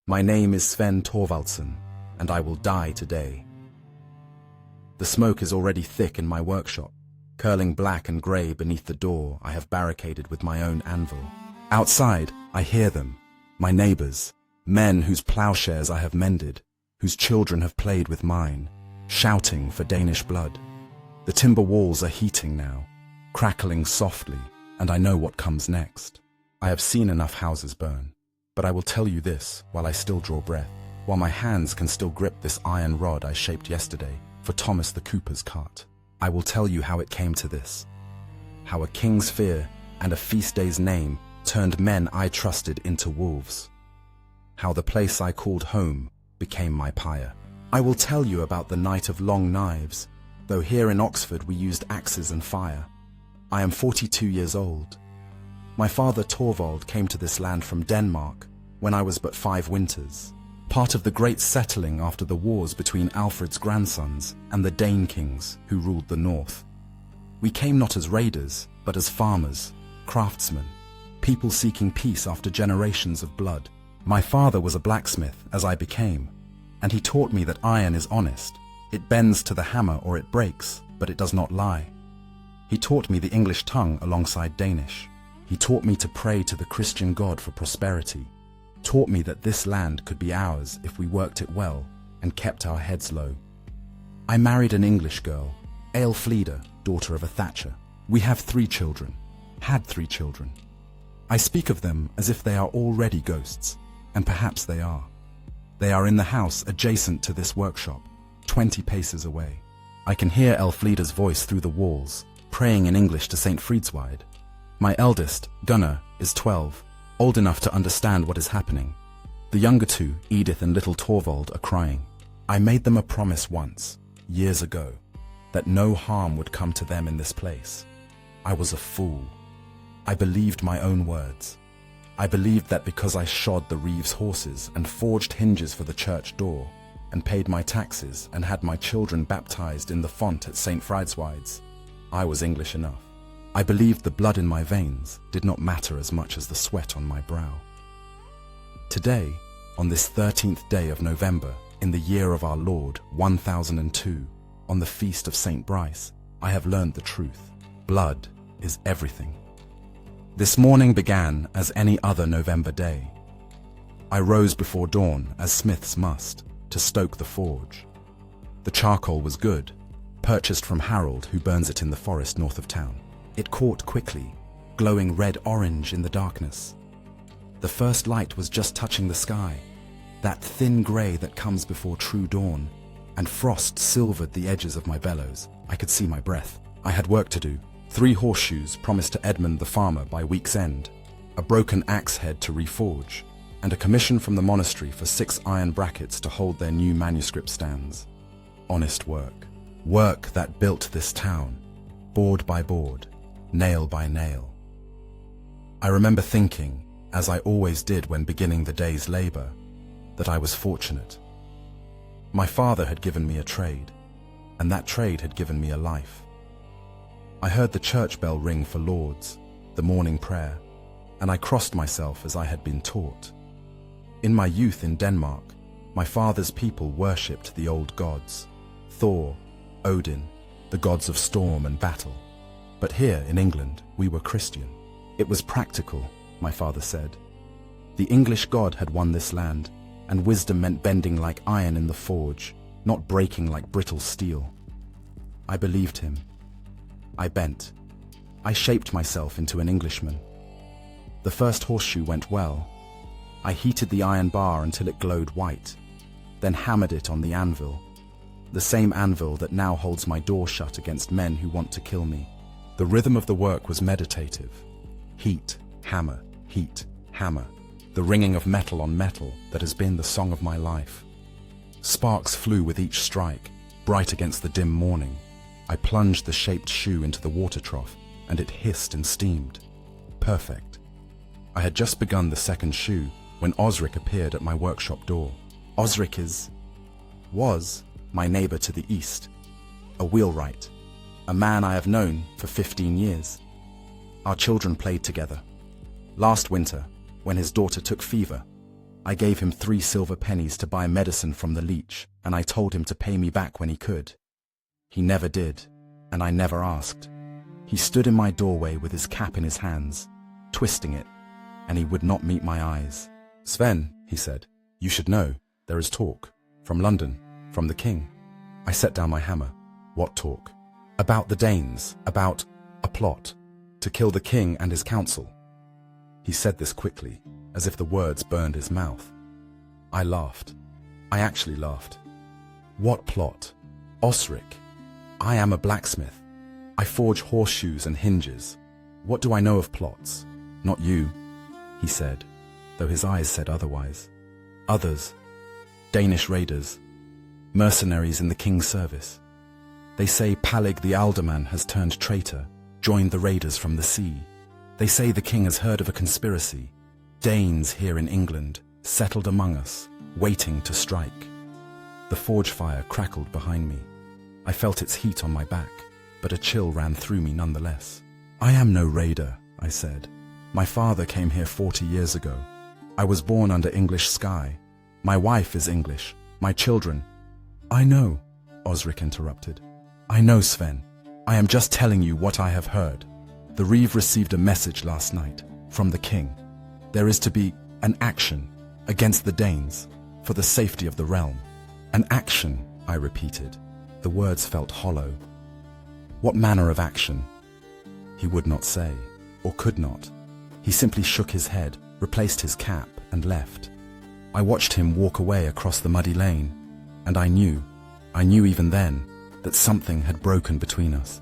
My name is Sven Torvaldsson, and I will die today. The smoke is already thick in my workshop, curling black and grey beneath the door I have barricaded with my own anvil. Outside, I hear them, my neighbours, men whose plowshares I have mended, whose children have played with mine, shouting for Danish blood. The timber walls are heating now, crackling softly, and I know what comes next. I have seen enough houses burn, but I will tell you this while I still draw breath, while my hands can still grip this iron rod I shaped yesterday for Thomas the Cooper's cart. I will tell you how it came to this, how a king's fear and a feast day's name turned men I trusted into wolves, how the place I called home became my pyre. I will tell you about the night of long knives, though here in Oxford we used axes and fire. I am 42 years old. My father Torvald came to this land from Denmark when I was but 5 winters, part of the great settling after the wars between Alfred's grandsons and the Dane kings who ruled the north. We came not as raiders, but as farmers, craftsmen, people seeking peace after generations of blood. My father was a blacksmith, as I became, and he taught me that iron is honest. It bends to the hammer or it breaks, but it does not lie. He taught me the English tongue alongside Danish. He taught me to pray to the Christian God for prosperity, taught me that this land could be ours if we worked it well and kept our heads low. I married an English girl, Æthelred, daughter of a thatcher. We have 3 children, had 3 children. I speak of them as if they are already ghosts, and perhaps they are. They are in the house adjacent to this workshop, 20 paces away. I can hear Æthelred's voice through the walls, praying in English to St. Frideswide. My eldest, Gunnar, is 12, old enough to understand what is happening. The younger 2, Edith and little Torvald, are crying. I made them a promise once, years ago, that no harm would come to them in this place. I was a fool. I believed my own words. I believed that because I shod the Reeves' horses and forged hinges for the church door, and paid my taxes and had my children baptized in the font at St. Frideswide's, I was English enough. I believed the blood in my veins did not matter as much as the sweat on my brow. Today, on this 13th day of November, in the year of our Lord 1002, on the feast of St. Brice, I have learned the truth. Blood is everything. This morning began as any other November day. I rose before dawn, as smiths must, to stoke the forge. The charcoal was good, purchased from Harold, who burns it in the forest north of town. It caught quickly, glowing red-orange in the darkness. The first light was just touching the sky, that thin grey that comes before true dawn, and frost silvered the edges of my bellows. I could see my breath. I had work to do. 3 horseshoes promised to Edmund the farmer by week's end, a broken axe head to reforge, and a commission from the monastery for 6 iron brackets to hold their new manuscript stands. Honest work. Work that built this town, board by board, nail by nail. I remember thinking, as I always did when beginning the day's labour, that I was fortunate. My father had given me a trade, and that trade had given me a life. I heard the church bell ring for Lauds, the morning prayer, and I crossed myself as I had been taught. In my youth in Denmark, my father's people worshipped the old gods, Thor, Odin, the gods of storm and battle. But here in England, we were Christian. It was practical, my father said. The English God had won this land, and wisdom meant bending like iron in the forge, not breaking like brittle steel. I believed him. I bent. I shaped myself into an Englishman. The first horseshoe went well. I heated the iron bar until it glowed white, then hammered it on the anvil, the same anvil that now holds my door shut against men who want to kill me. The rhythm of the work was meditative. Heat, hammer, the ringing of metal on metal that has been the song of my life. Sparks flew with each strike, bright against the dim morning. I plunged the shaped shoe into the water trough, and it hissed and steamed. Perfect. I had just begun the second shoe when Osric appeared at my workshop door. Osric was my neighbour to the east, a wheelwright, a man I have known for 15 years. Our children played together. Last winter, when his daughter took fever, I gave him 3 silver pennies to buy medicine from the leech, and I told him to pay me back when he could. He never did, and I never asked. He stood in my doorway with his cap in his hands, twisting it, and he would not meet my eyes. "Sven," he said, "you should know. There is talk. From London, from the king." I set down my hammer. "What talk?" "About the Danes, about a plot to kill the king and his council." He said this quickly, as if the words burned his mouth. I laughed. I actually laughed. "What plot? Osric. I am a blacksmith. I forge horseshoes and hinges. What do I know of plots? Not you," he said, though his eyes said otherwise. "Others. Danish raiders. Mercenaries in the king's service. They say Palig the alderman has turned traitor, joined the raiders from the sea. They say the king has heard of a conspiracy. Danes here in England, settled among us, waiting to strike." The forge fire crackled behind me. I felt its heat on my back, but a chill ran through me nonetheless. "I am no raider," I said. "My father came here 40 years ago. I was born under English sky. My wife is English. My children—" "I know," Osric interrupted. "I know, Sven. I am just telling you what I have heard. The Reeve received a message last night from the king. There is to be an action against the Danes for the safety of the realm." "An action," I repeated. The words felt hollow. "What manner of action?" He would not say, or could not. He simply shook his head, replaced his cap, and left. I watched him walk away across the muddy lane, and I knew even then, that something had broken between us,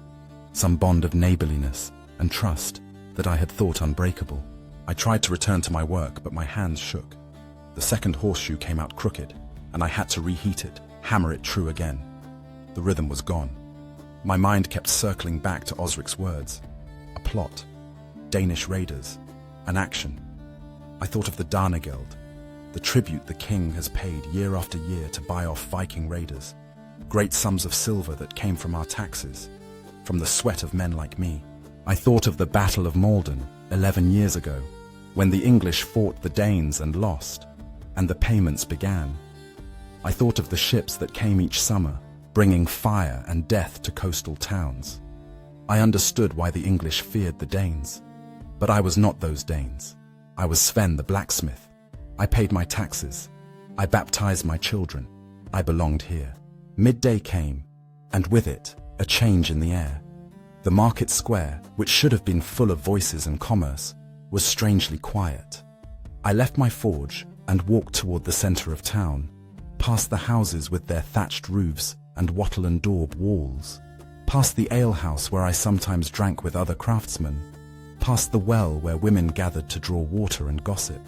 some bond of neighborliness and trust that I had thought unbreakable. I tried to return to my work, but my hands shook. The second horseshoe came out crooked, and I had to reheat it, hammer it true again. The rhythm was gone. My mind kept circling back to Osric's words. A plot, Danish raiders, an action. I thought of the Danegeld, the tribute the king has paid year after year to buy off Viking raiders, great sums of silver that came from our taxes, from the sweat of men like me. I thought of the Battle of Malden 11 years ago, when the English fought the Danes and lost, and the payments began. I thought of the ships that came each summer, bringing fire and death to coastal towns. I understood why the English feared the Danes, but I was not those Danes. I was Sven the blacksmith. I paid my taxes. I baptized my children. I belonged here. Midday came, and with it, a change in the air. The market square, which should have been full of voices and commerce, was strangely quiet. I left my forge and walked toward the center of town, past the houses with their thatched roofs and wattle and daub walls, past the alehouse where I sometimes drank with other craftsmen, past the well where women gathered to draw water and gossip.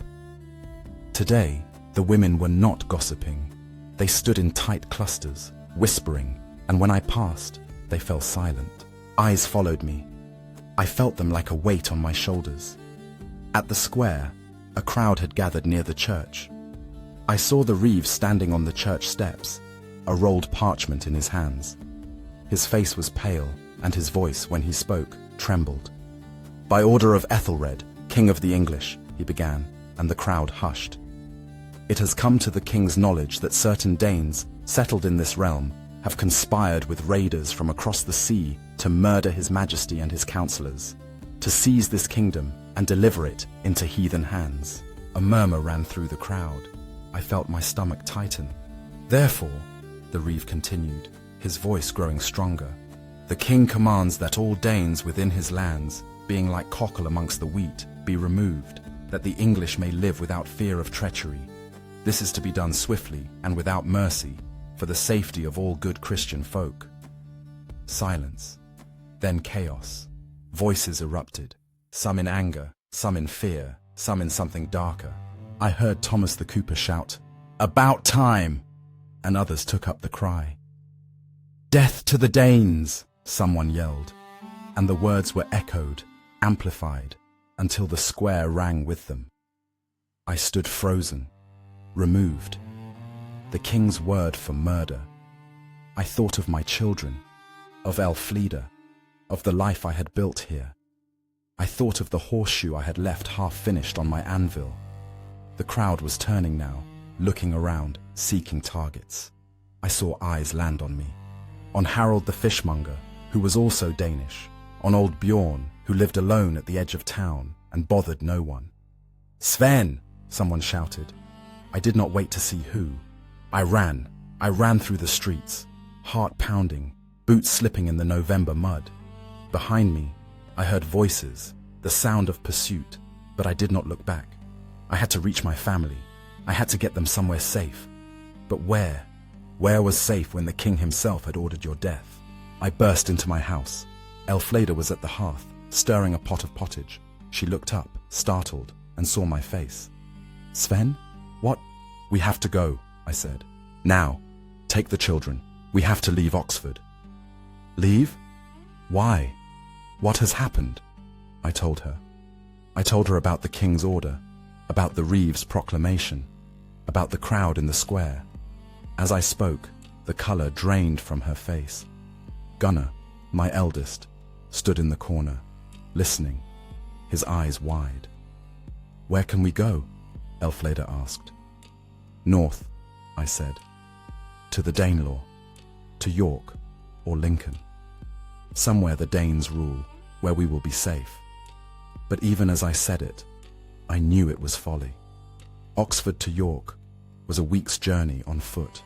Today, the women were not gossiping. They stood in tight clusters, whispering, and when I passed, they fell silent. Eyes followed me. I felt them like a weight on my shoulders. At the square, a crowd had gathered near the church. I saw the Reeve standing on the church steps, a rolled parchment in his hands. His face was pale, and his voice, when he spoke, trembled. "By order of Æthelred, King of the English," he began, and the crowd hushed. "It has come to the king's knowledge that certain Danes, settled in this realm, have conspired with raiders from across the sea to murder his majesty and his councillors, to seize this kingdom and deliver it into heathen hands." A murmur ran through the crowd. I felt my stomach tighten. "Therefore," the Reeve continued, his voice growing stronger, "the king commands that all Danes within his lands, being like cockle amongst the wheat, be removed, that the English may live without fear of treachery. This is to be done swiftly and without mercy, for the safety of all good Christian folk." Silence. Then chaos. Voices erupted, some in anger, some in fear, some in something darker. I heard Thomas the Cooper shout, "About time!" and others took up the cry. "Death to the Danes!" someone yelled, and the words were echoed, amplified, until the square rang with them. I stood frozen, removed. The king's word for murder. I thought of my children, of Elfleda, of the life I had built here. I thought of the horseshoe I had left half finished on my anvil. The crowd was turning now, looking around, seeking targets. I saw eyes land on me. On Harold the fishmonger, who was also Danish. On old Bjorn, who lived alone at the edge of town and bothered no one. "Sven!" someone shouted. I did not wait to see who. I ran through the streets, heart pounding, boots slipping in the November mud. Behind me, I heard voices, the sound of pursuit, but I did not look back. I had to reach my family. I had to get them somewhere safe. But where? Where was safe when the king himself had ordered your death? I burst into my house. Æthelred was at the hearth, stirring a pot of pottage. She looked up, startled, and saw my face. "Sven? What?" "We have to go," I said. "Now. Take the children. We have to leave Oxford." "Leave? Why? What has happened?" I told her. I told her about the king's order, about the Reeves proclamation, about the crowd in the square. As I spoke, the colour drained from her face. Gunnar, my eldest, stood in the corner, listening, his eyes wide. "Where can we go?" Æthelred asked. "North," I said. "To the Danelaw, to York or Lincoln. Somewhere the Danes rule, where we will be safe." But even as I said it, I knew it was folly. Oxford to York was a week's journey on foot,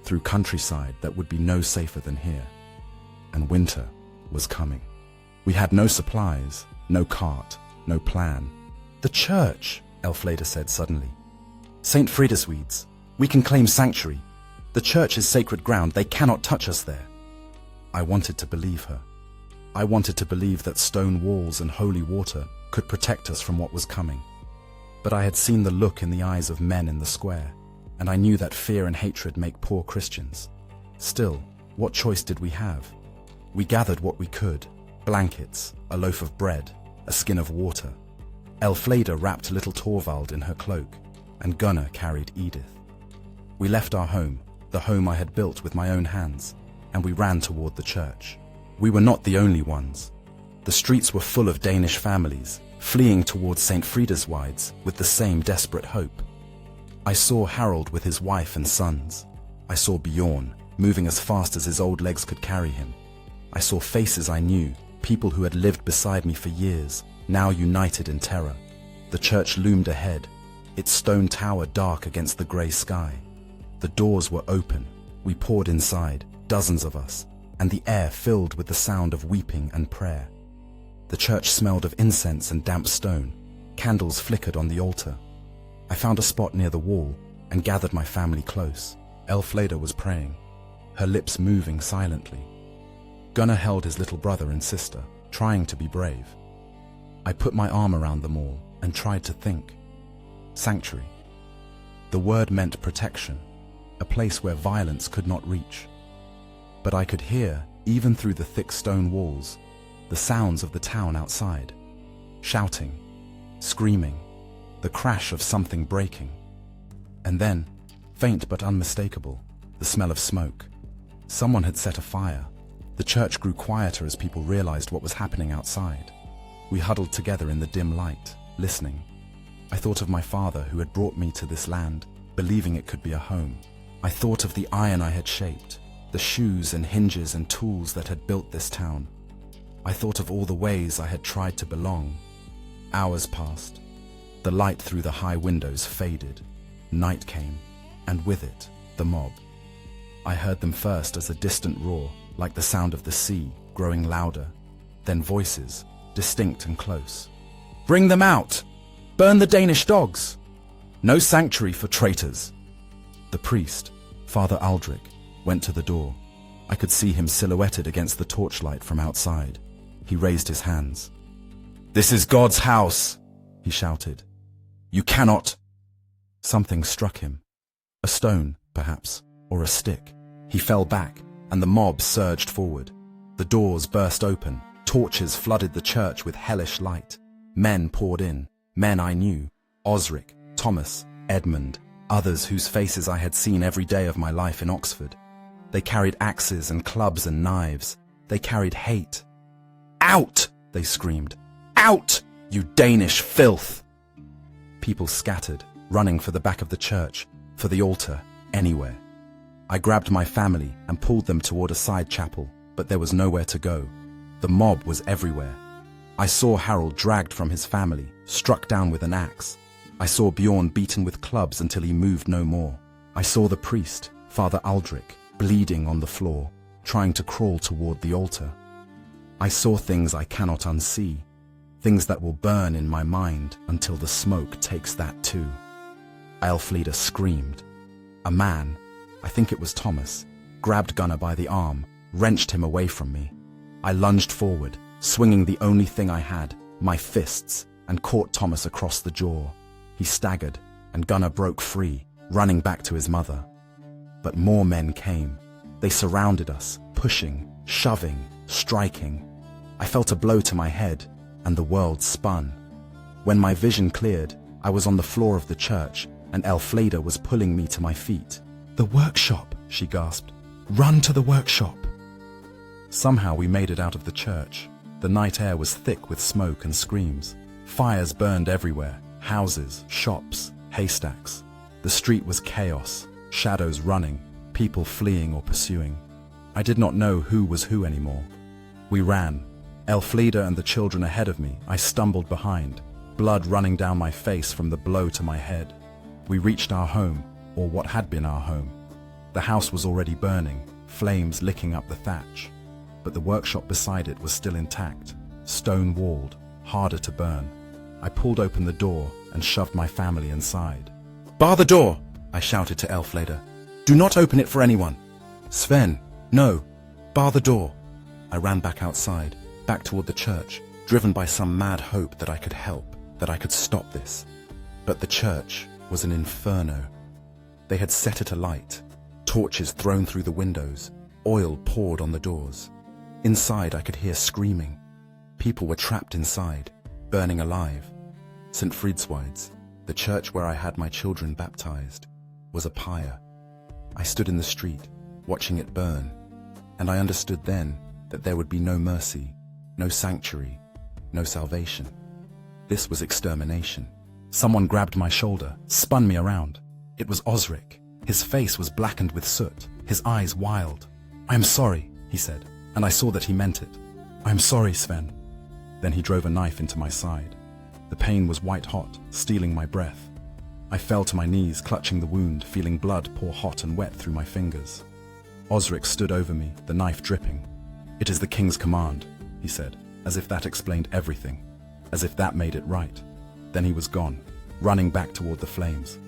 through countryside that would be no safer than here. And winter was coming. We had no supplies, no cart, no plan. "The church," Æthelred said suddenly. "St. Frideswide's. We can claim sanctuary. The church is sacred ground. They cannot touch us there." I wanted to believe her. I wanted to believe that stone walls and holy water could protect us from what was coming. But I had seen the look in the eyes of men in the square, and I knew that fear and hatred make poor Christians. Still, what choice did we have? We gathered what we could: blankets, a loaf of bread, a skin of water. Æthelred wrapped little Torvald in her cloak, and Gunnar carried Edith. We left our home, the home I had built with my own hands, and we ran toward the church. We were not the only ones. The streets were full of Danish families, fleeing towards St. Frideswide's with the same desperate hope. I saw Harold with his wife and sons. I saw Bjorn, moving as fast as his old legs could carry him. I saw faces I knew, people who had lived beside me for years, now united in terror. The church loomed ahead, its stone tower dark against the grey sky. The doors were open. We poured inside, dozens of us, and the air filled with the sound of weeping and prayer. The church smelled of incense and damp stone. Candles flickered on the altar. I found a spot near the wall and gathered my family close. Æthelred was praying, her lips moving silently. Gunnar held his little brother and sister, trying to be brave. I put my arm around them all and tried to think. Sanctuary. The word meant protection, a place where violence could not reach. But I could hear, even through the thick stone walls, the sounds of the town outside. Shouting, screaming, the crash of something breaking. And then, faint but unmistakable, the smell of smoke. Someone had set a fire. The church grew quieter as people realized what was happening outside. We huddled together in the dim light, listening. I thought of my father who had brought me to this land, believing it could be a home. I thought of the iron I had shaped, the shoes and hinges and tools that had built this town. I thought of all the ways I had tried to belong. Hours passed. The light through the high windows faded. Night came, and with it, the mob. I heard them first as a distant roar, like the sound of the sea, growing louder. Then voices, distinct and close. "Bring them out! Burn the Danish dogs! No sanctuary for traitors!" The priest, Father Aldrich, went to the door. I could see him silhouetted against the torchlight from outside. He raised his hands. "This is God's house," he shouted. "You cannot—" Something struck him. A stone, perhaps, or a stick. He fell back, and the mob surged forward. The doors burst open. Torches flooded the church with hellish light. Men poured in, men I knew, Osric, Thomas, Edmund, others whose faces I had seen every day of my life in Oxford. They carried axes and clubs and knives. They carried hate. "Out!" they screamed. "Out, you Danish filth!" People scattered, running for the back of the church, for the altar, anywhere. I grabbed my family and pulled them toward a side chapel, but there was nowhere to go. The mob was everywhere. I saw Harold dragged from his family, struck down with an axe. I saw Bjorn beaten with clubs until he moved no more. I saw the priest, Father Aldrich, bleeding on the floor, trying to crawl toward the altar. I saw things I cannot unsee, things that will burn in my mind until the smoke takes that too. Æthelred screamed. A man, I think it was Thomas, grabbed Gunnar by the arm, wrenched him away from me. I lunged forward, swinging the only thing I had, my fists, and caught Thomas across the jaw. He staggered, and Gunnar broke free, running back to his mother. But more men came. They surrounded us, pushing, shoving, striking. I felt a blow to my head, and the world spun. When my vision cleared, I was on the floor of the church, and Æthelred was pulling me to my feet. "The workshop," she gasped. "Run to the workshop." Somehow we made it out of the church. The night air was thick with smoke and screams. Fires burned everywhere, houses, shops, haystacks. The street was chaos, shadows running, people fleeing or pursuing. I did not know who was who anymore. We ran. Æthelred and the children ahead of me. I stumbled behind, blood running down my face from the blow to my head. We reached our home, or what had been our home. The house was already burning, flames licking up the thatch. But the workshop beside it was still intact, stone-walled, harder to burn. I pulled open the door and shoved my family inside. "Bar the door!" I shouted to Æthelred. "Do not open it for anyone." "Sven, no, bar the door." I ran back outside, back toward the church, driven by some mad hope that I could help, that I could stop this. But the church was an inferno. They had set it alight, torches thrown through the windows, oil poured on the doors. Inside I could hear screaming. People were trapped inside, burning alive. St. Frideswide's, the church where I had my children baptized, was a pyre. I stood in the street, watching it burn, and I understood then that there would be no mercy, no sanctuary, no salvation. This was extermination. Someone grabbed my shoulder, spun me around. It was Osric. His face was blackened with soot, his eyes wild. "I am sorry," he said, and I saw that he meant it. "I am sorry, Sven." Then he drove a knife into my side. The pain was white hot, stealing my breath. I fell to my knees, clutching the wound, feeling blood pour hot and wet through my fingers. Osric stood over me, the knife dripping. "It is the king's command," he said, as if that explained everything, as if that made it right. Then he was gone, running back toward the flames,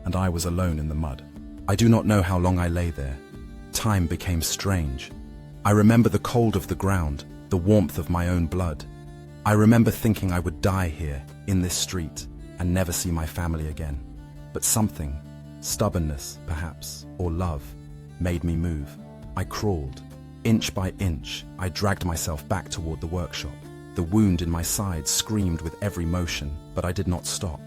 and I was alone in the mud. I do not know how long I lay there. Time became strange. I remember the cold of the ground, the warmth of my own blood. I remember thinking I would die here, in this street, and never see my family again. But something, stubbornness perhaps, or love, made me move. I crawled. Inch by inch, I dragged myself back toward the workshop. The wound in my side screamed with every motion, but I did not stop.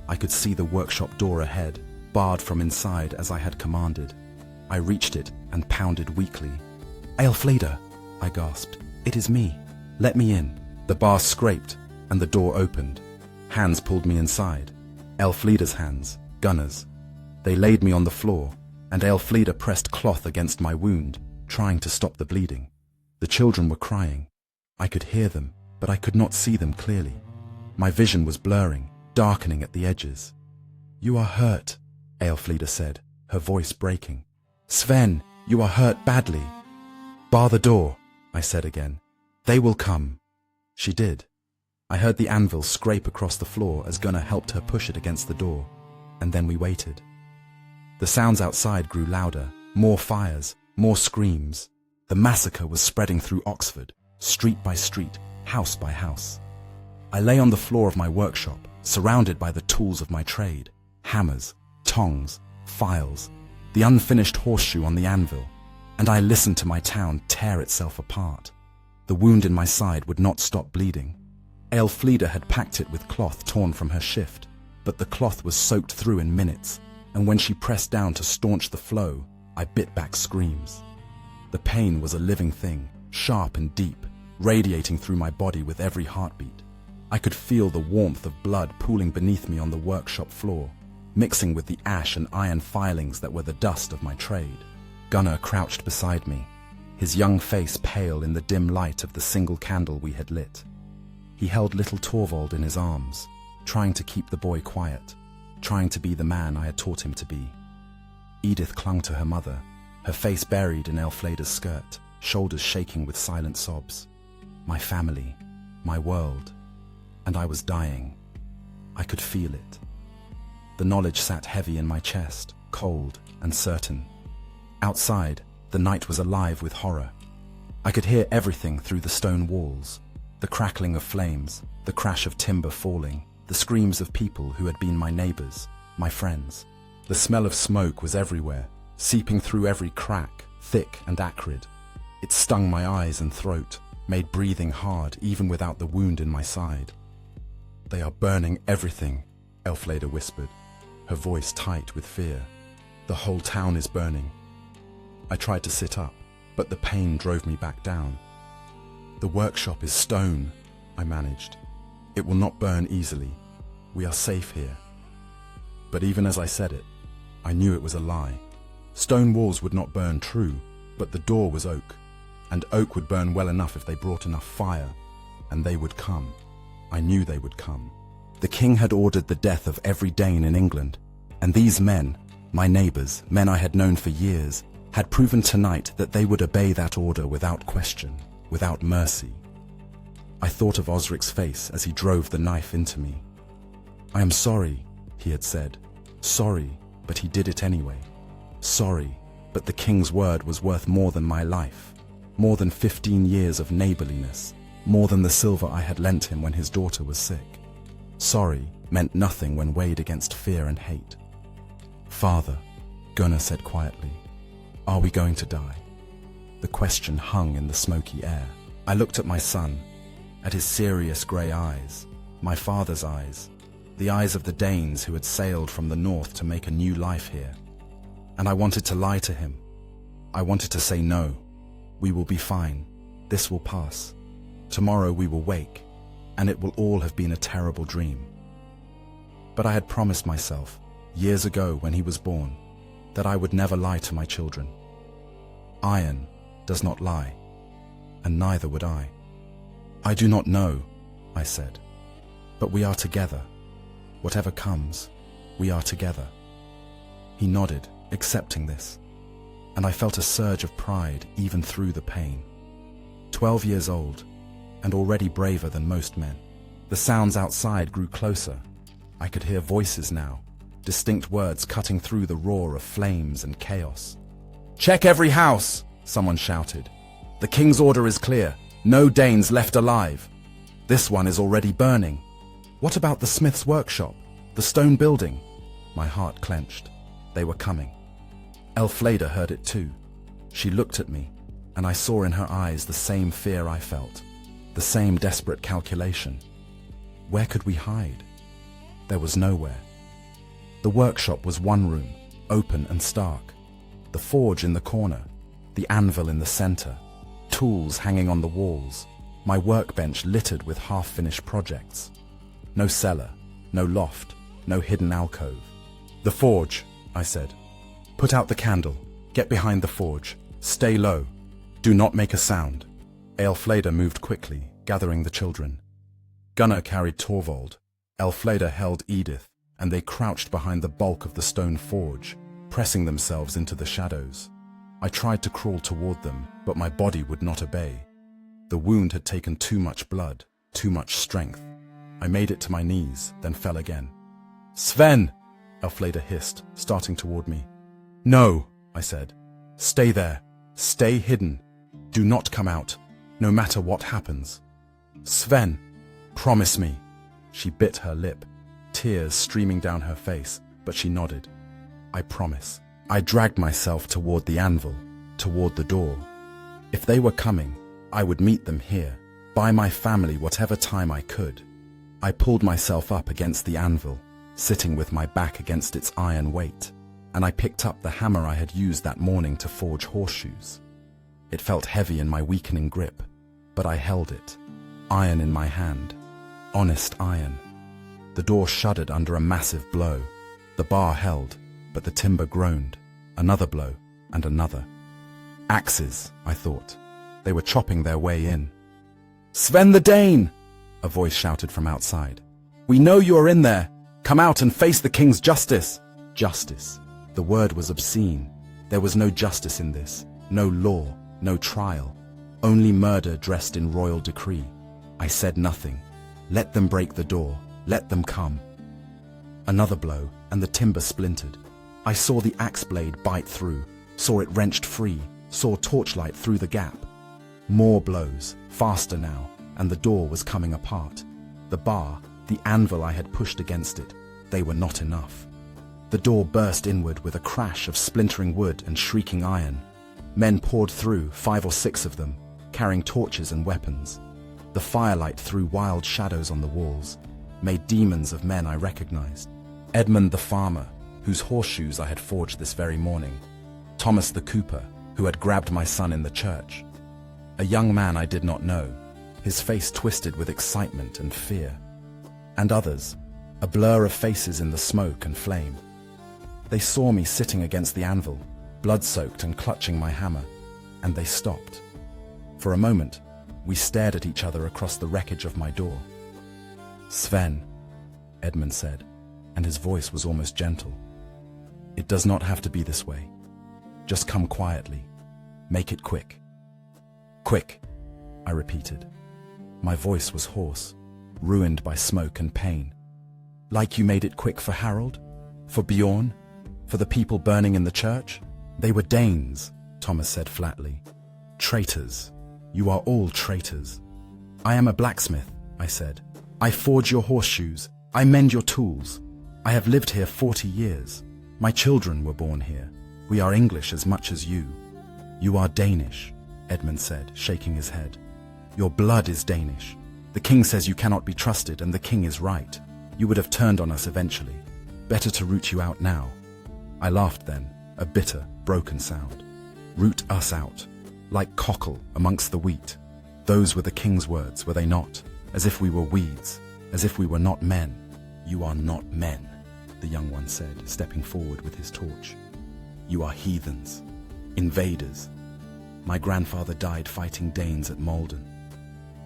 I could see the workshop door ahead, barred from inside as I had commanded. I reached it and pounded weakly. "Æthelred," I gasped. "It is me. Let me in." The bar scraped, and the door opened. Hands pulled me inside. Æthelred's hands, Gunnar's. They laid me on the floor, and Æthelred pressed cloth against my wound, trying to stop the bleeding. The children were crying. I could hear them, but I could not see them clearly. My vision was blurring, darkening at the edges. "You are hurt," Æthelred said, her voice breaking. "Sven, you are hurt badly." "Bar the door," I said again. "They will come." She did. I heard the anvil scrape across the floor as Gunnar helped her push it against the door, and then we waited. The sounds outside grew louder, more fires, more screams. The massacre was spreading through Oxford, street by street, house by house. I lay on the floor of my workshop, surrounded by the tools of my trade, hammers, tongs, files, the unfinished horseshoe on the anvil, and I listened to my town tear itself apart. The wound in my side would not stop bleeding. Æthelred had packed it with cloth torn from her shift, but the cloth was soaked through in minutes, and when she pressed down to staunch the flow, I bit back screams. The pain was a living thing, sharp and deep, radiating through my body with every heartbeat. I could feel the warmth of blood pooling beneath me on the workshop floor. mixing with the ash and iron filings that were the dust of my trade. Gunnar crouched beside me, his young face pale in the dim light of the single candle we had lit. He held little Torvald in his arms, trying to keep the boy quiet, trying to be the man I had taught him to be. Edith clung to her mother, her face buried in Æthelred's skirt, shoulders shaking with silent sobs. My family, my world, and I was dying. I could feel it. The knowledge sat heavy in my chest, cold and certain. Outside, the night was alive with horror. I could hear everything through the stone walls, the crackling of flames, the crash of timber falling, the screams of people who had been my neighbors, my friends. The smell of smoke was everywhere, seeping through every crack, thick and acrid. It stung my eyes and throat, made breathing hard even without the wound in my side. "They are burning everything," Æthelred whispered, her voice tight with fear. "The whole town is burning." I tried to sit up, but the pain drove me back down. "The workshop is stone," I managed. "It will not burn easily. We are safe here." But even as I said it, I knew it was a lie. Stone walls would not burn true, but the door was oak, and oak would burn well enough if they brought enough fire, and they would come. I knew they would come. The king had ordered the death of every Dane in England, and these men, my neighbors, men I had known for years, had proven tonight that they would obey that order without question, without mercy. I thought of Osric's face as he drove the knife into me. "I am sorry," he had said. "Sorry, but he did it anyway. Sorry, but the king's word was worth more than my life, more than 15 years of neighborliness, more than the silver I had lent him when his daughter was sick. Sorry meant nothing when weighed against fear and hate." "Father," Gunnar said quietly, "are we going to die?" The question hung in the smoky air. I looked at my son, at his serious grey eyes, my father's eyes, the eyes of the Danes who had sailed from the north to make a new life here. And I wanted to lie to him. I wanted to say no. We will be fine. This will pass. Tomorrow we will wake, and it will all have been a terrible dream. But I had promised myself, years ago when he was born, that I would never lie to my children. Iron does not lie, and neither would I. "I do not know," I said, "but we are together. Whatever comes, we are together." He nodded, accepting this, and I felt a surge of pride even through the pain. 12 years old, and already braver than most men. The sounds outside grew closer. I could hear voices now, distinct words cutting through the roar of flames and chaos. "Check every house!" someone shouted. "The king's order is clear. No Danes left alive. This one is already burning. What about the smith's workshop? The stone building?" My heart clenched. They were coming. Æthelred heard it too. She looked at me, and I saw in her eyes the same fear I felt, the same desperate calculation. Where could we hide? There was nowhere. The workshop was one room, open and stark. The forge in the corner, the anvil in the center, tools hanging on the walls, my workbench littered with half-finished projects. No cellar, no loft, no hidden alcove. "The forge," I said. "Put out the candle, get behind the forge, stay low, do not make a sound." Æthelred moved quickly, gathering the children. Gunnar carried Torvald, Æthelred held Edith, and they crouched behind the bulk of the stone forge, pressing themselves into the shadows. I tried to crawl toward them, but my body would not obey. The wound had taken too much blood, too much strength. I made it to my knees, then fell again. "Sven!" Æthelred hissed, starting toward me. "No," I said. "Stay there. Stay hidden. Do not come out, no matter what happens." "Sven, promise me." She bit her lip, tears streaming down her face, but she nodded. "I promise." I dragged myself toward the anvil, toward the door. If they were coming, I would meet them here, buy my family whatever time I could. I pulled myself up against the anvil, sitting with my back against its iron weight, and I picked up the hammer I had used that morning to forge horseshoes. It felt heavy in my weakening grip, but I held it, iron in my hand, honest iron. The door shuddered under a massive blow. The bar held, but the timber groaned. Another blow, and another. Axes, I thought. They were chopping their way in. "Sven the Dane!" a voice shouted from outside. "We know you are in there! Come out and face the king's justice!" Justice. The word was obscene. There was no justice in this, no law, no trial. Only murder dressed in royal decree. I said nothing. Let them break the door. Let them come. Another blow, and the timber splintered. I saw the axe blade bite through, saw it wrenched free, saw torchlight through the gap. More blows, faster now, and the door was coming apart. The bar, the anvil I had pushed against it, they were not enough. The door burst inward with a crash of splintering wood and shrieking iron. Men poured through, 5 or 6 of them, carrying torches and weapons. The firelight threw wild shadows on the walls, made demons of men I recognized. Edmund the farmer, whose horseshoes I had forged this very morning. Thomas the cooper, who had grabbed my son in the church. A young man I did not know, his face twisted with excitement and fear. And others, a blur of faces in the smoke and flame. They saw me sitting against the anvil, blood-soaked and clutching my hammer, and they stopped. For a moment, we stared at each other across the wreckage of my door. "Sven," Edmund said, and his voice was almost gentle. "It does not have to be this way. Just come quietly. Make it quick." "Quick," I repeated. My voice was hoarse, ruined by smoke and pain. "Like you made it quick for Harold? For Bjorn? For the people burning in the church?" "They were Danes," Thomas said flatly. "Traitors. You are all traitors." "I am a blacksmith," I said. "I forge your horseshoes. I mend your tools. I have lived here 40 years. My children were born here. We are English as much as you." "You are Danish," Edmund said, shaking his head. "Your blood is Danish. The king says you cannot be trusted, and the king is right. You would have turned on us eventually. Better to root you out now." I laughed then, a bitter, broken sound. "Root us out. Like cockle amongst the wheat." Those were the king's words, were they not? As if we were weeds, as if we were not men. "You are not men," the young one said, stepping forward with his torch. "You are heathens, invaders. My grandfather died fighting Danes at Malden.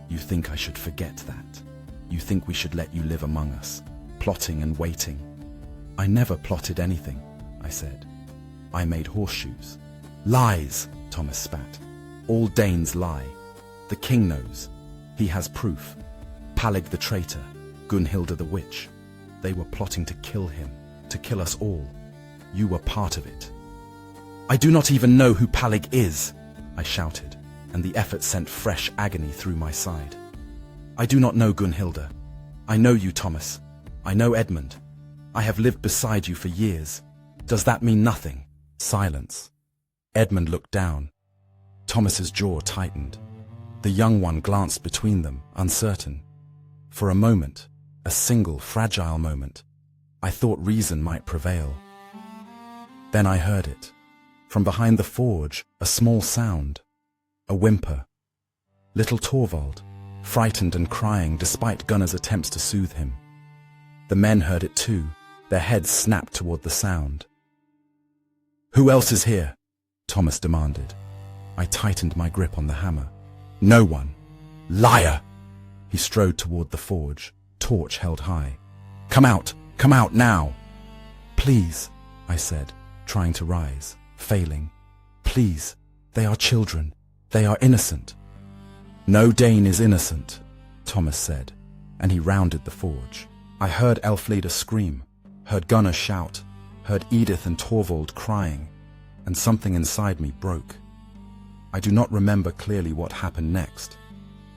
You think I should forget that? You think we should let you live among us, plotting and waiting?" "I never plotted anything," I said. "I made horseshoes." "Lies," Thomas spat. "All Danes lie. The king knows. He has proof. Palig the traitor, Gunhilda the witch. They were plotting to kill him, to kill us all. You were part of it." "I do not even know who Palig is," I shouted, and the effort sent fresh agony through my side. "I do not know Gunhilda. I know you, Thomas. I know Edmund. I have lived beside you for years. Does that mean nothing?" Silence. Edmund looked down. Thomas's jaw tightened. The young one glanced between them, uncertain. For a moment, a single, fragile moment, I thought reason might prevail. Then I heard it. From behind the forge, a small sound. A whimper. Little Torvald, frightened and crying despite Gunnar's attempts to soothe him. The men heard it too. Their heads snapped toward the sound. "Who else is here?" Thomas demanded. I tightened my grip on the hammer. "No one." "Liar!" He strode toward the forge, torch held high. Come out now." "Please," I said, trying to rise, failing. "Please, they are children. They are innocent." "No Dane is innocent," Thomas said, and he rounded the forge. I heard Æthelred scream, heard Gunnar shout, heard Edith and Torvald crying, and something inside me broke. I do not remember clearly what happened next.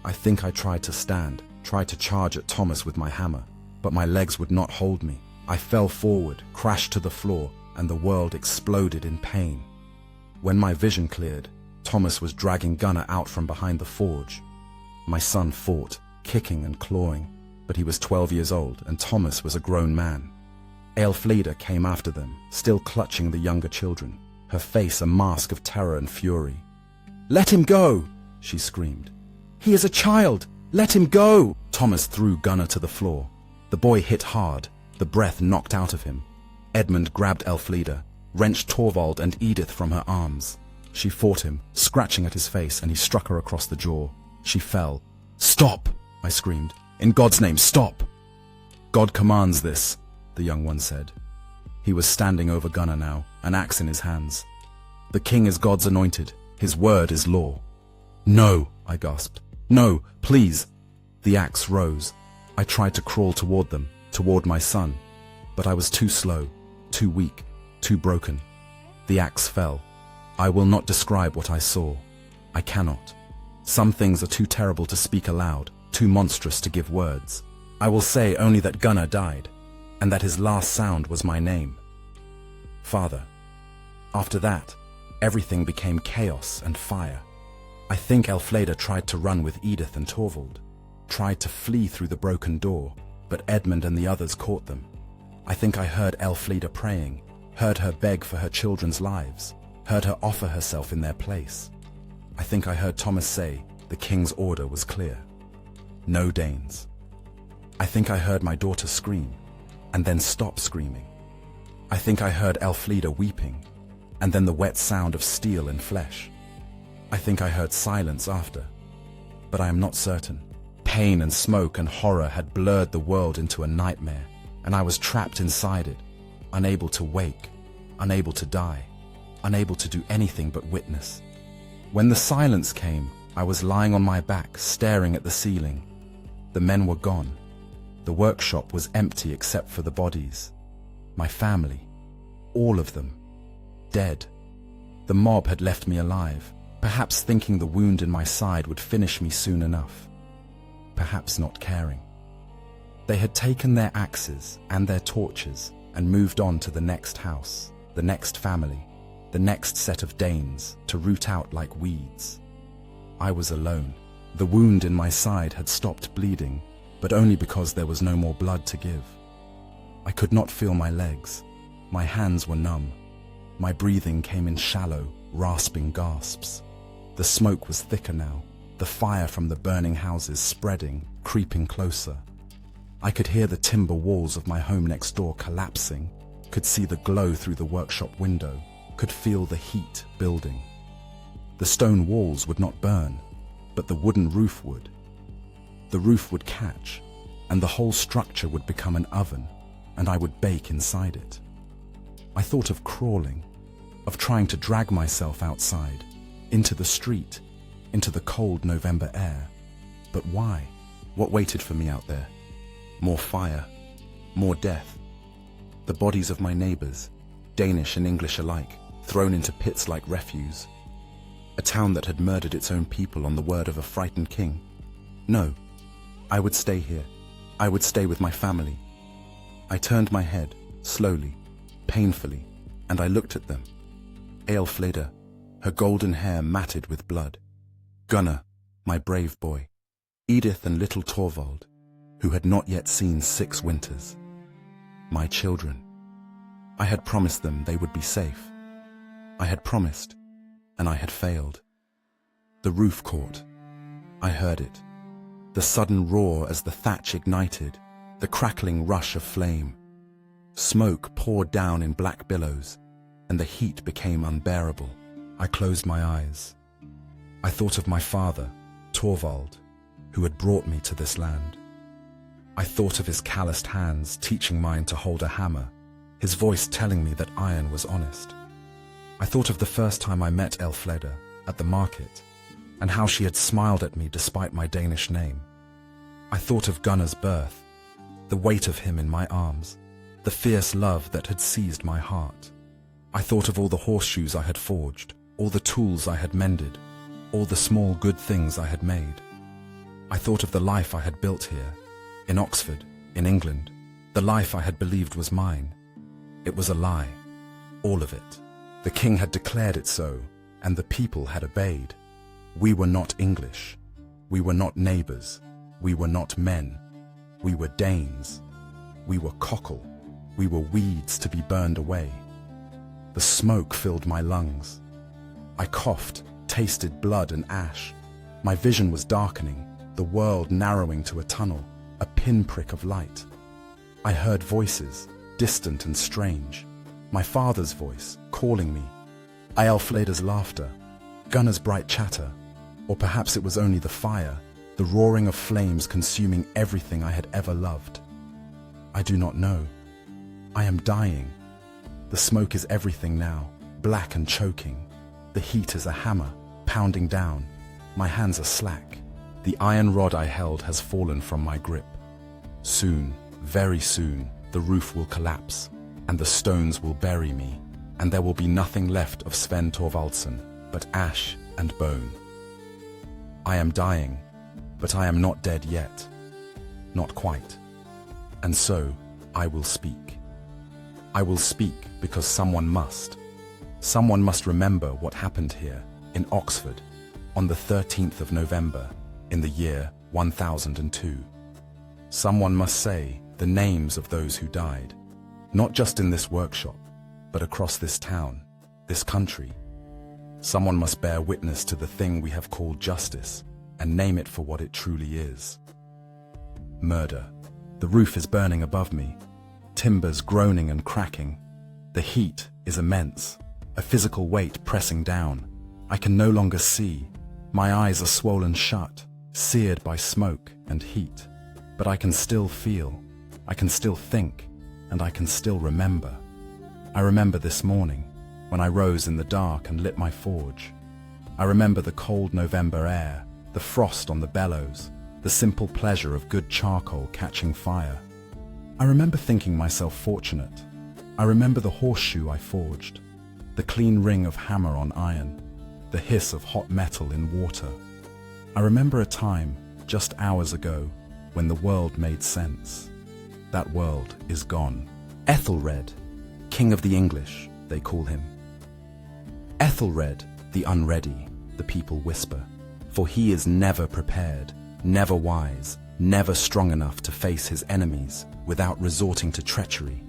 I think I tried to stand, tried to charge at Thomas with my hammer, but my legs would not hold me. I fell forward, crashed to the floor, and the world exploded in pain. When my vision cleared, Thomas was dragging Gunnar out from behind the forge. My son fought, kicking and clawing, but he was 12 years old and Thomas was a grown man. Æthelred came after them, still clutching the younger children, her face a mask of terror and fury. "Let him go!" she screamed. "He is a child! Let him go!" Thomas threw Gunnar to the floor. The boy hit hard, the breath knocked out of him. Edmund grabbed Æthelred, wrenched Torvald and Edith from her arms. She fought him, scratching at his face, and he struck her across the jaw. She fell. "Stop!" I screamed. "In God's name, stop!" "God commands this," the young one said. He was standing over Gunnar now, an axe in his hands. "The king is God's anointed. His word is law." "No," I gasped. "No, please." The axe rose. I tried to crawl toward them, toward my son, but I was too slow, too weak, too broken. The axe fell. I will not describe what I saw. I cannot. Some things are too terrible to speak aloud, too monstrous to give words. I will say only that Gunnar died, and that his last sound was my name. Father. After that, everything became chaos and fire. I think Æthelred tried to run with Edith and Torvald, tried to flee through the broken door, but Edmund and the others caught them. I think I heard Æthelred praying, heard her beg for her children's lives, heard her offer herself in their place. I think I heard Thomas say the king's order was clear. No Danes. I think I heard my daughter scream, and then stop screaming. I think I heard Æthelred weeping, and then the wet sound of steel and flesh. I think I heard silence after, but I am not certain. Pain and smoke and horror had blurred the world into a nightmare, and I was trapped inside it, unable to wake, unable to die, unable to do anything but witness. When the silence came, I was lying on my back, staring at the ceiling. The men were gone. The workshop was empty except for the bodies. My family, all of them, dead. The mob had left me alive, perhaps thinking the wound in my side would finish me soon enough. Perhaps not caring. They had taken their axes and their torches and moved on to the next house, the next family, the next set of Danes to root out like weeds. I was alone. The wound in my side had stopped bleeding, but only because there was no more blood to give. I could not feel my legs. My hands were numb. My breathing came in shallow, rasping gasps. The smoke was thicker now, the fire from the burning houses spreading, creeping closer. I could hear the timber walls of my home next door collapsing, could see the glow through the workshop window, could feel the heat building. The stone walls would not burn, but the wooden roof would. The roof would catch, and the whole structure would become an oven, and I would bake inside it. I thought of crawling, of trying to drag myself outside, into the street, into the cold November air. But why? What waited for me out there? More fire, more death. The bodies of my neighbors, Danish and English alike, thrown into pits like refuse. A town that had murdered its own people on the word of a frightened king. No, I would stay here. I would stay with my family. I turned my head, slowly, painfully, and I looked at them. Æthelred, her golden hair matted with blood. Gunnar, my brave boy. Edith and little Torvald, who had not yet seen 6 winters. My children. I had promised them they would be safe. I had promised, and I had failed. The roof caught. I heard it. The sudden roar as the thatch ignited, the crackling rush of flame. Smoke poured down in black billows, and the heat became unbearable. I closed my eyes. I thought of my father, Torvald, who had brought me to this land. I thought of his calloused hands teaching mine to hold a hammer, his voice telling me that iron was honest. I thought of the first time I met Æthelred at the market, and how she had smiled at me despite my Danish name. I thought of Gunnar's birth, the weight of him in my arms, the fierce love that had seized my heart. I thought of all the horseshoes I had forged, all the tools I had mended, all the small good things I had made. I thought of the life I had built here, in Oxford, in England, the life I had believed was mine. It was a lie, all of it. The king had declared it so, and the people had obeyed. We were not English. We were not neighbors. We were not men. We were Danes. We were cockle. We were weeds to be burned away. The smoke filled my lungs. I coughed, tasted blood and ash. My vision was darkening, the world narrowing to a tunnel, a pinprick of light. I heard voices, distant and strange. My father's voice, calling me. Æthelred's laughter, Gunnar's bright chatter, or perhaps it was only the fire, the roaring of flames consuming everything I had ever loved. I do not know. I am dying. The smoke is everything now, black and choking. The heat is a hammer, pounding down. My hands are slack. The iron rod I held has fallen from my grip. Soon, very soon, the roof will collapse, and the stones will bury me, and there will be nothing left of Sven Torvaldsson but ash and bone. I am dying, but I am not dead yet. Not quite. And so, I will speak. I will speak because someone must. Someone must remember what happened here, in Oxford, on the 13th of November, in the year 1002. Someone must say the names of those who died, not just in this workshop, but across this town, this country. Someone must bear witness to the thing we have called justice and name it for what it truly is. Murder. The roof is burning above me, timbers groaning and cracking. The heat is immense, a physical weight pressing down. I can no longer see. My eyes are swollen shut, seared by smoke and heat. But I can still feel, I can still think, and I can still remember. I remember this morning, when I rose in the dark and lit my forge. I remember the cold November air, the frost on the bellows, the simple pleasure of good charcoal catching fire. I remember thinking myself fortunate. I remember the horseshoe I forged, the clean ring of hammer on iron, the hiss of hot metal in water. I remember a time, just hours ago, when the world made sense. That world is gone. Æthelred, King of the English, they call him. Æthelred, the unready, the people whisper, for he is never prepared, never wise, never strong enough to face his enemies without resorting to treachery.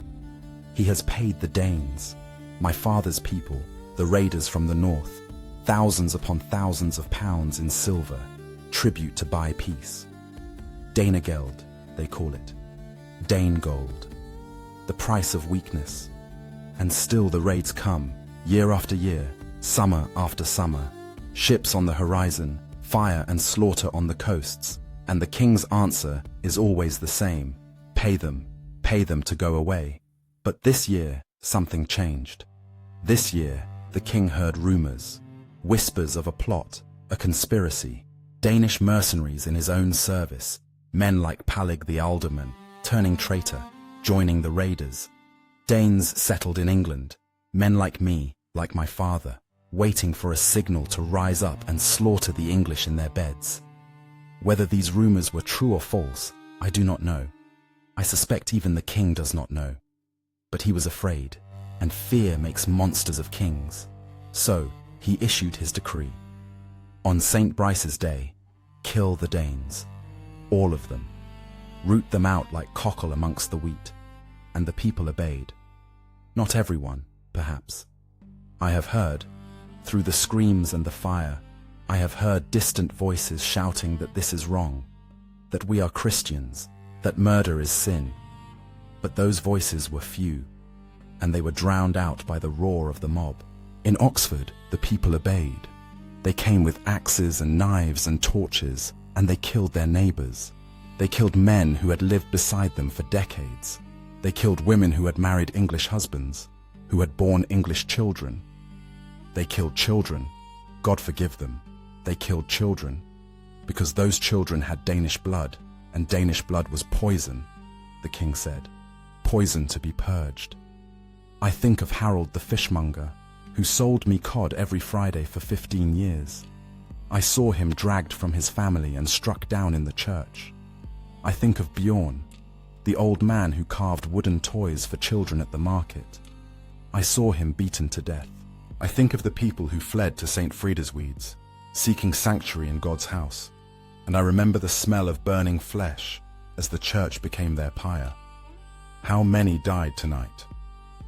He has paid the Danes, my father's people, the raiders from the north, thousands upon thousands of pounds in silver, tribute to buy peace. Danegeld, they call it. Danegeld, the price of weakness. And still the raids come, year after year, summer after summer. Ships on the horizon, fire and slaughter on the coasts, and the king's answer is always the same. Pay them to go away. But this year, something changed. This year, the king heard rumors, whispers of a plot, a conspiracy, Danish mercenaries in his own service, men like Palig the alderman, turning traitor, joining the raiders. Danes settled in England, men like me, like my father, waiting for a signal to rise up and slaughter the English in their beds. Whether these rumors were true or false, I do not know. I suspect even the king does not know. But he was afraid, and fear makes monsters of kings. So he issued his decree. On St. Brice's day, kill the Danes, all of them. Root them out like cockle amongst the wheat. And the people obeyed. Not everyone, perhaps. I have heard, through the screams and the fire, I have heard distant voices shouting that this is wrong, that we are Christians, that murder is sin. But those voices were few, and they were drowned out by the roar of the mob. In Oxford, the people obeyed. They came with axes and knives and torches, and they killed their neighbors. They killed men who had lived beside them for decades. They killed women who had married English husbands, who had borne English children. They killed children. God forgive them. They killed children, because those children had Danish blood, and Danish blood was poison, the king said, poison to be purged. I think of Harold the fishmonger, who sold me cod every Friday for 15 years. I saw him dragged from his family and struck down in the church. I think of Bjorn, the old man who carved wooden toys for children at the market. I saw him beaten to death. I think of the people who fled to St. Frideswide, seeking sanctuary in God's house, and I remember the smell of burning flesh as the church became their pyre. How many died tonight?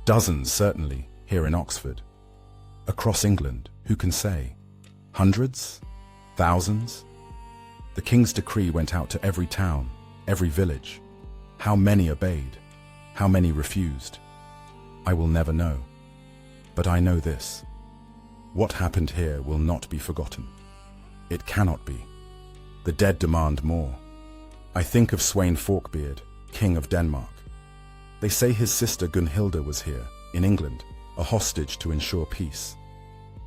Dozens, certainly, here in Oxford. Across England, who can say? Hundreds? Thousands? The king's decree went out to every town, every village. How many obeyed? How many refused? I will never know. But I know this. What happened here will not be forgotten. It cannot be. The dead demand more. I think of Sweyn Forkbeard, King of Denmark. They say his sister Gunhilda was here, in England, a hostage to ensure peace.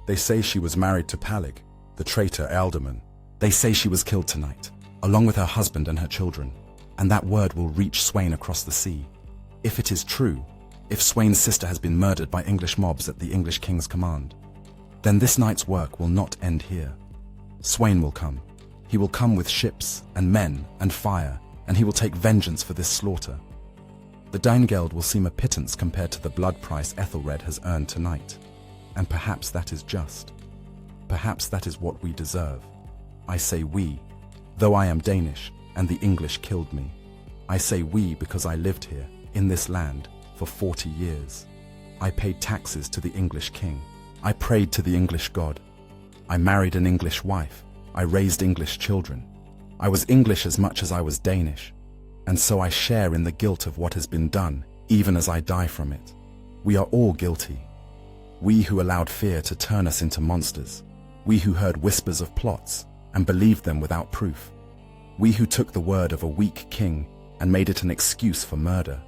They say she was married to Palig, the traitor Ealdorman. They say she was killed tonight, along with her husband and her children, and that word will reach Sweyn across the sea. If it is true, if Sweyn's sister has been murdered by English mobs at the English king's command, then this night's work will not end here. Sweyn will come. He will come with ships and men and fire, and he will take vengeance for this slaughter. The Danegeld will seem a pittance compared to the blood price Æthelred has earned tonight. And perhaps that is just. Perhaps that is what we deserve. I say we, though I am Danish and the English killed me. I say we because I lived here, in this land, for 40 years. I paid taxes to the English king. I prayed to the English God. I married an English wife. I raised English children. I was English as much as I was Danish. And so I share in the guilt of what has been done, even as I die from it. We are all guilty. We who allowed fear to turn us into monsters. We who heard whispers of plots and believed them without proof. We who took the word of a weak king and made it an excuse for murder.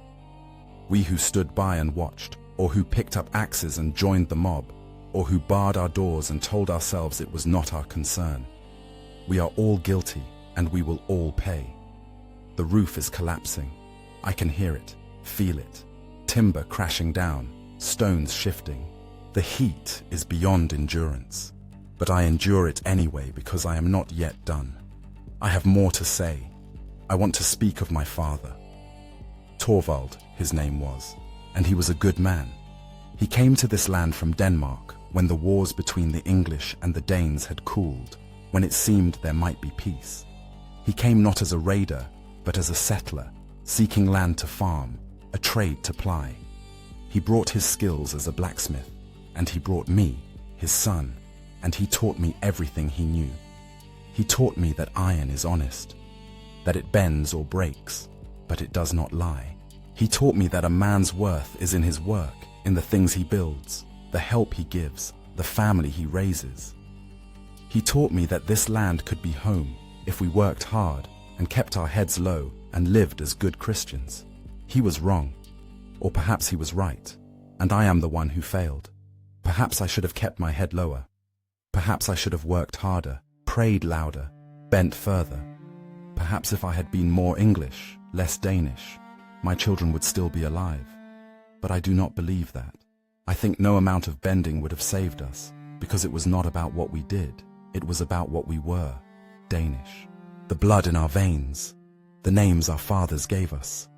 We who stood by and watched, or who picked up axes and joined the mob, or who barred our doors and told ourselves it was not our concern. We are all guilty, and we will all pay. The roof is collapsing. I can hear it, feel it. Timber crashing down, stones shifting. The heat is beyond endurance, but I endure it anyway because I am not yet done. I have more to say. I want to speak of my father. Torvald, his name was, and he was a good man. He came to this land from Denmark when the wars between the English and the Danes had cooled, when it seemed there might be peace. He came not as a raider, but as a settler, seeking land to farm, a trade to ply. He brought his skills as a blacksmith, and he brought me, his son, and he taught me everything he knew. He taught me that iron is honest, that it bends or breaks, but it does not lie. He taught me that a man's worth is in his work, in the things he builds, the help he gives, the family he raises. He taught me that this land could be home if we worked hard and kept our heads low and lived as good Christians. He was wrong, or perhaps he was right, and I am the one who failed. Perhaps I should have kept my head lower. Perhaps I should have worked harder, prayed louder, bent further. Perhaps if I had been more English, less Danish, my children would still be alive. But I do not believe that. I think no amount of bending would have saved us, because it was not about what we did, it was about what we were, Danish. The blood in our veins, the names our fathers gave us,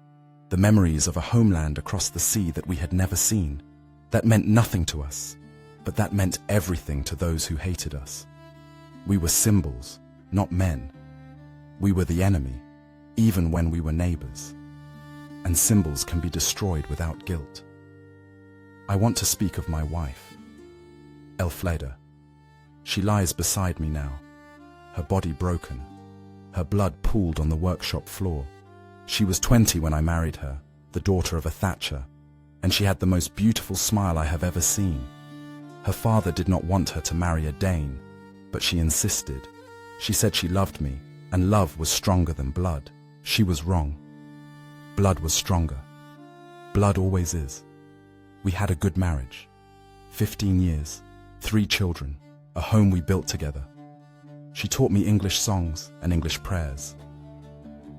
the memories of a homeland across the sea that we had never seen, that meant nothing to us, but that meant everything to those who hated us. We were symbols, not men. We were the enemy, even when we were neighbors. And symbols can be destroyed without guilt. I want to speak of my wife, Æthelred. She lies beside me now, her body broken, her blood pooled on the workshop floor. She was 20 when I married her, the daughter of a thatcher, and she had the most beautiful smile I have ever seen. Her father did not want her to marry a Dane, but she insisted. She said she loved me, and love was stronger than blood. She was wrong. Blood was stronger. Blood always is. We had a good marriage. 15 years, 3 children, a home we built together. She taught me English songs and English prayers.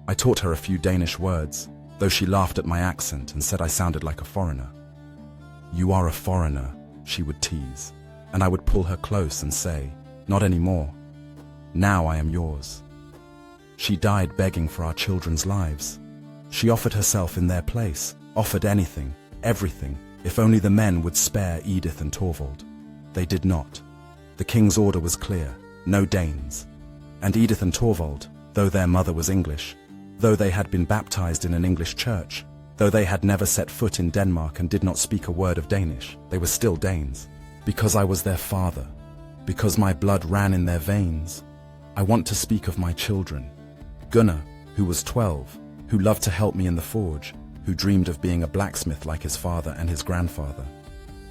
I taught her a few Danish words, though she laughed at my accent and said I sounded like a foreigner. "You are a foreigner," she would tease, and I would pull her close and say, "Not anymore. Now I am yours." She died begging for our children's lives. She offered herself in their place, offered anything, everything, if only the men would spare Edith and Torvald. They did not. The king's order was clear, no Danes. And Edith and Torvald, though their mother was English, though they had been baptized in an English church, though they had never set foot in Denmark and did not speak a word of Danish, they were still Danes. Because I was their father, because my blood ran in their veins. I want to speak of my children. Gunnar, who was 12, who loved to help me in the forge, who dreamed of being a blacksmith like his father and his grandfather,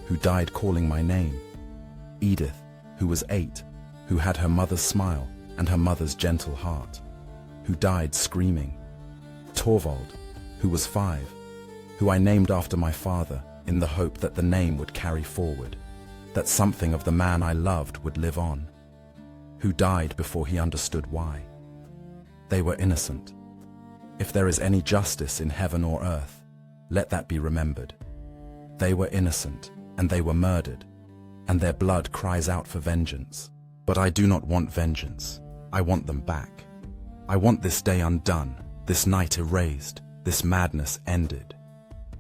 who died calling my name. Edith, who was 8, who had her mother's smile and her mother's gentle heart, who died screaming. Torvald, who was 5, who I named after my father in the hope that the name would carry forward, that something of the man I loved would live on, who died before he understood why. They were innocent. If there is any justice in heaven or earth, let that be remembered. They were innocent, and they were murdered, and their blood cries out for vengeance. But I do not want vengeance. I want them back. I want this day undone, this night erased, this madness ended.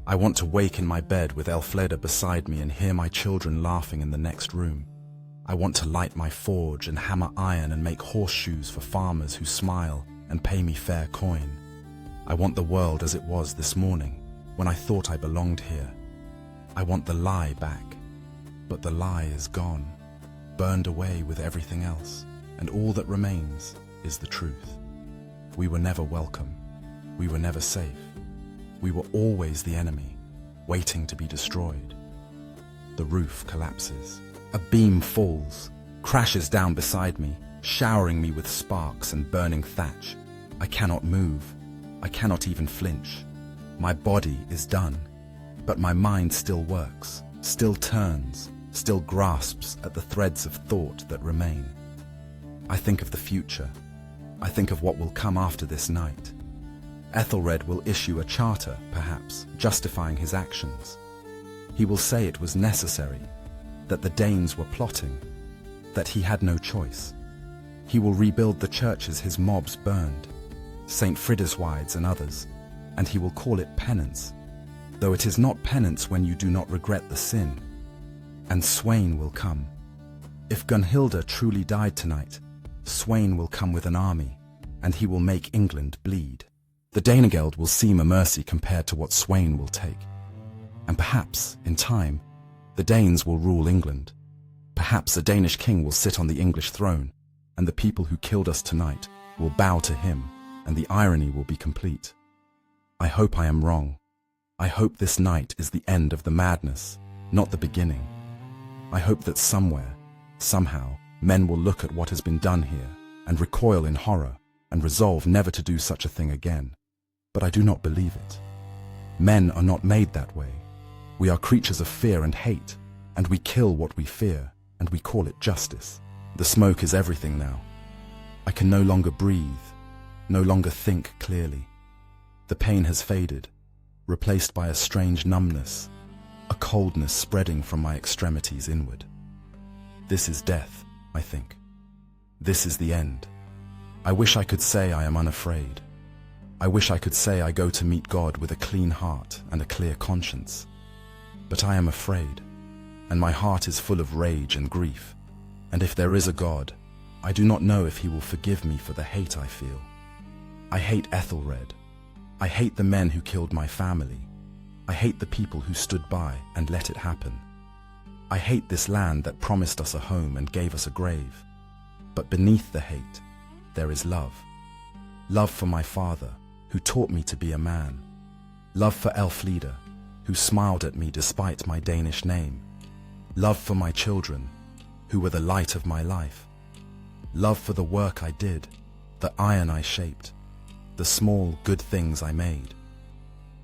I want to wake in my bed with Æthelred beside me and hear my children laughing in the next room. I want to light my forge and hammer iron and make horseshoes for farmers who smile and pay me fair coin. I want the world as it was this morning, when I thought I belonged here. I want the lie back, but the lie is gone, burned away with everything else, and all that remains is the truth. We were never welcome. We were never safe. We were always the enemy, waiting to be destroyed. The roof collapses. A beam falls, crashes down beside me, showering me with sparks and burning thatch. I cannot move. I cannot even flinch. My body is done, but my mind still works, still turns, still grasps at the threads of thought that remain. I think of the future. I think of what will come after this night. Æthelred will issue a charter, perhaps, justifying his actions. He will say it was necessary, that the Danes were plotting, that he had no choice. He will rebuild the churches his mobs burned, St. Frideswide's and others, and he will call it penance, though it is not penance when you do not regret the sin. And Sweyn will come. If Gunhilda truly died tonight, Sweyn will come with an army, and he will make England bleed. The Danegeld will seem a mercy compared to what Sweyn will take. And perhaps, in time, the Danes will rule England. Perhaps a Danish king will sit on the English throne, and the people who killed us tonight will bow to him, and the irony will be complete. I hope I am wrong. I hope this night is the end of the madness, not the beginning. I hope that somewhere, somehow, men will look at what has been done here and recoil in horror and resolve never to do such a thing again. But I do not believe it. Men are not made that way. We are creatures of fear and hate, and we kill what we fear, and we call it justice. The smoke is everything now. I can no longer breathe, no longer think clearly. The pain has faded, replaced by a strange numbness, a coldness spreading from my extremities inward. This is death, I think. This is the end. I wish I could say I am unafraid. I wish I could say I go to meet God with a clean heart and a clear conscience. But I am afraid, and my heart is full of rage and grief. And if there is a God, I do not know if he will forgive me for the hate I feel. I hate Æthelred. I hate the men who killed my family. I hate the people who stood by and let it happen. I hate this land that promised us a home and gave us a grave. But beneath the hate, there is love. Love for my father, who taught me to be a man. Love for Æthelred, who smiled at me despite my Danish name. Love for my children, who were the light of my life. Love for the work I did, the iron I shaped, the small good things I made.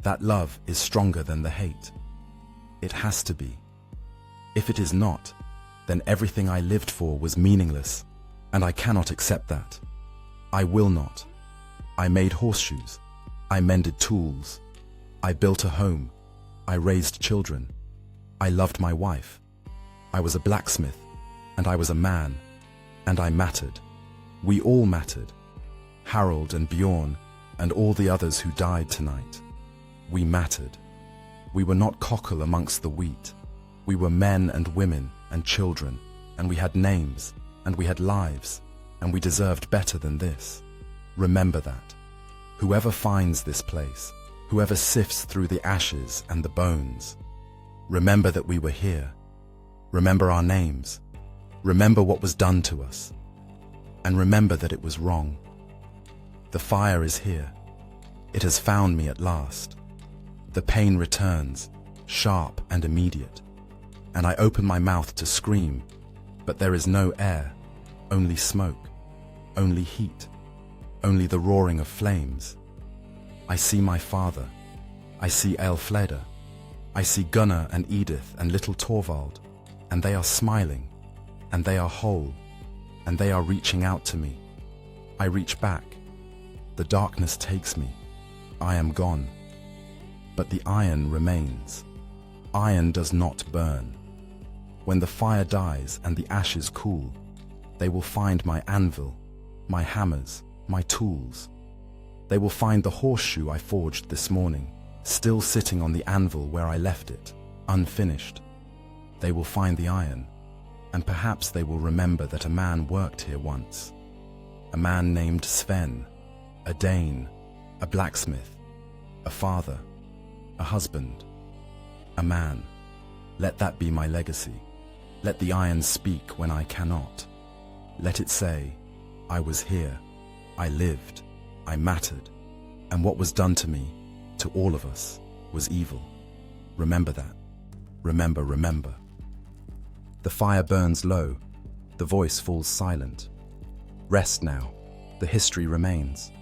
That love is stronger than the hate. It has to be. If it is not, then everything I lived for was meaningless, and I cannot accept that. I will not. I made horseshoes. I mended tools. I built a home. I raised children. I loved my wife. I was a blacksmith, and I was a man, and I mattered. We all mattered. Harold and Bjorn, and all the others who died tonight. We mattered. We were not cockle amongst the wheat. We were men and women and children, and we had names, and we had lives, and we deserved better than this. Remember that. Whoever finds this place, whoever sifts through the ashes and the bones, remember that we were here. Remember our names. Remember what was done to us. And remember that it was wrong. The fire is here. It has found me at last. The pain returns, sharp and immediate, and I open my mouth to scream, but there is no air, only smoke, only heat, only the roaring of flames. I see my father, I see Æthelred, I see Gunnar and Edith and little Torvald, and they are smiling, and they are whole, and they are reaching out to me. I reach back. The darkness takes me. I am gone. But the iron remains. Iron does not burn. When the fire dies and the ashes cool, they will find my anvil, my hammers, my tools. They will find the horseshoe I forged this morning, still sitting on the anvil where I left it, unfinished. They will find the iron, and perhaps they will remember that a man worked here once. A man named Sven, a Dane, a blacksmith, a father, a husband, a man. Let that be my legacy. Let the iron speak when I cannot. Let it say, I was here, I lived, I mattered, and what was done to me, to all of us, was evil. Remember that. Remember, remember. The fire burns low, the voice falls silent. Rest now, the history remains.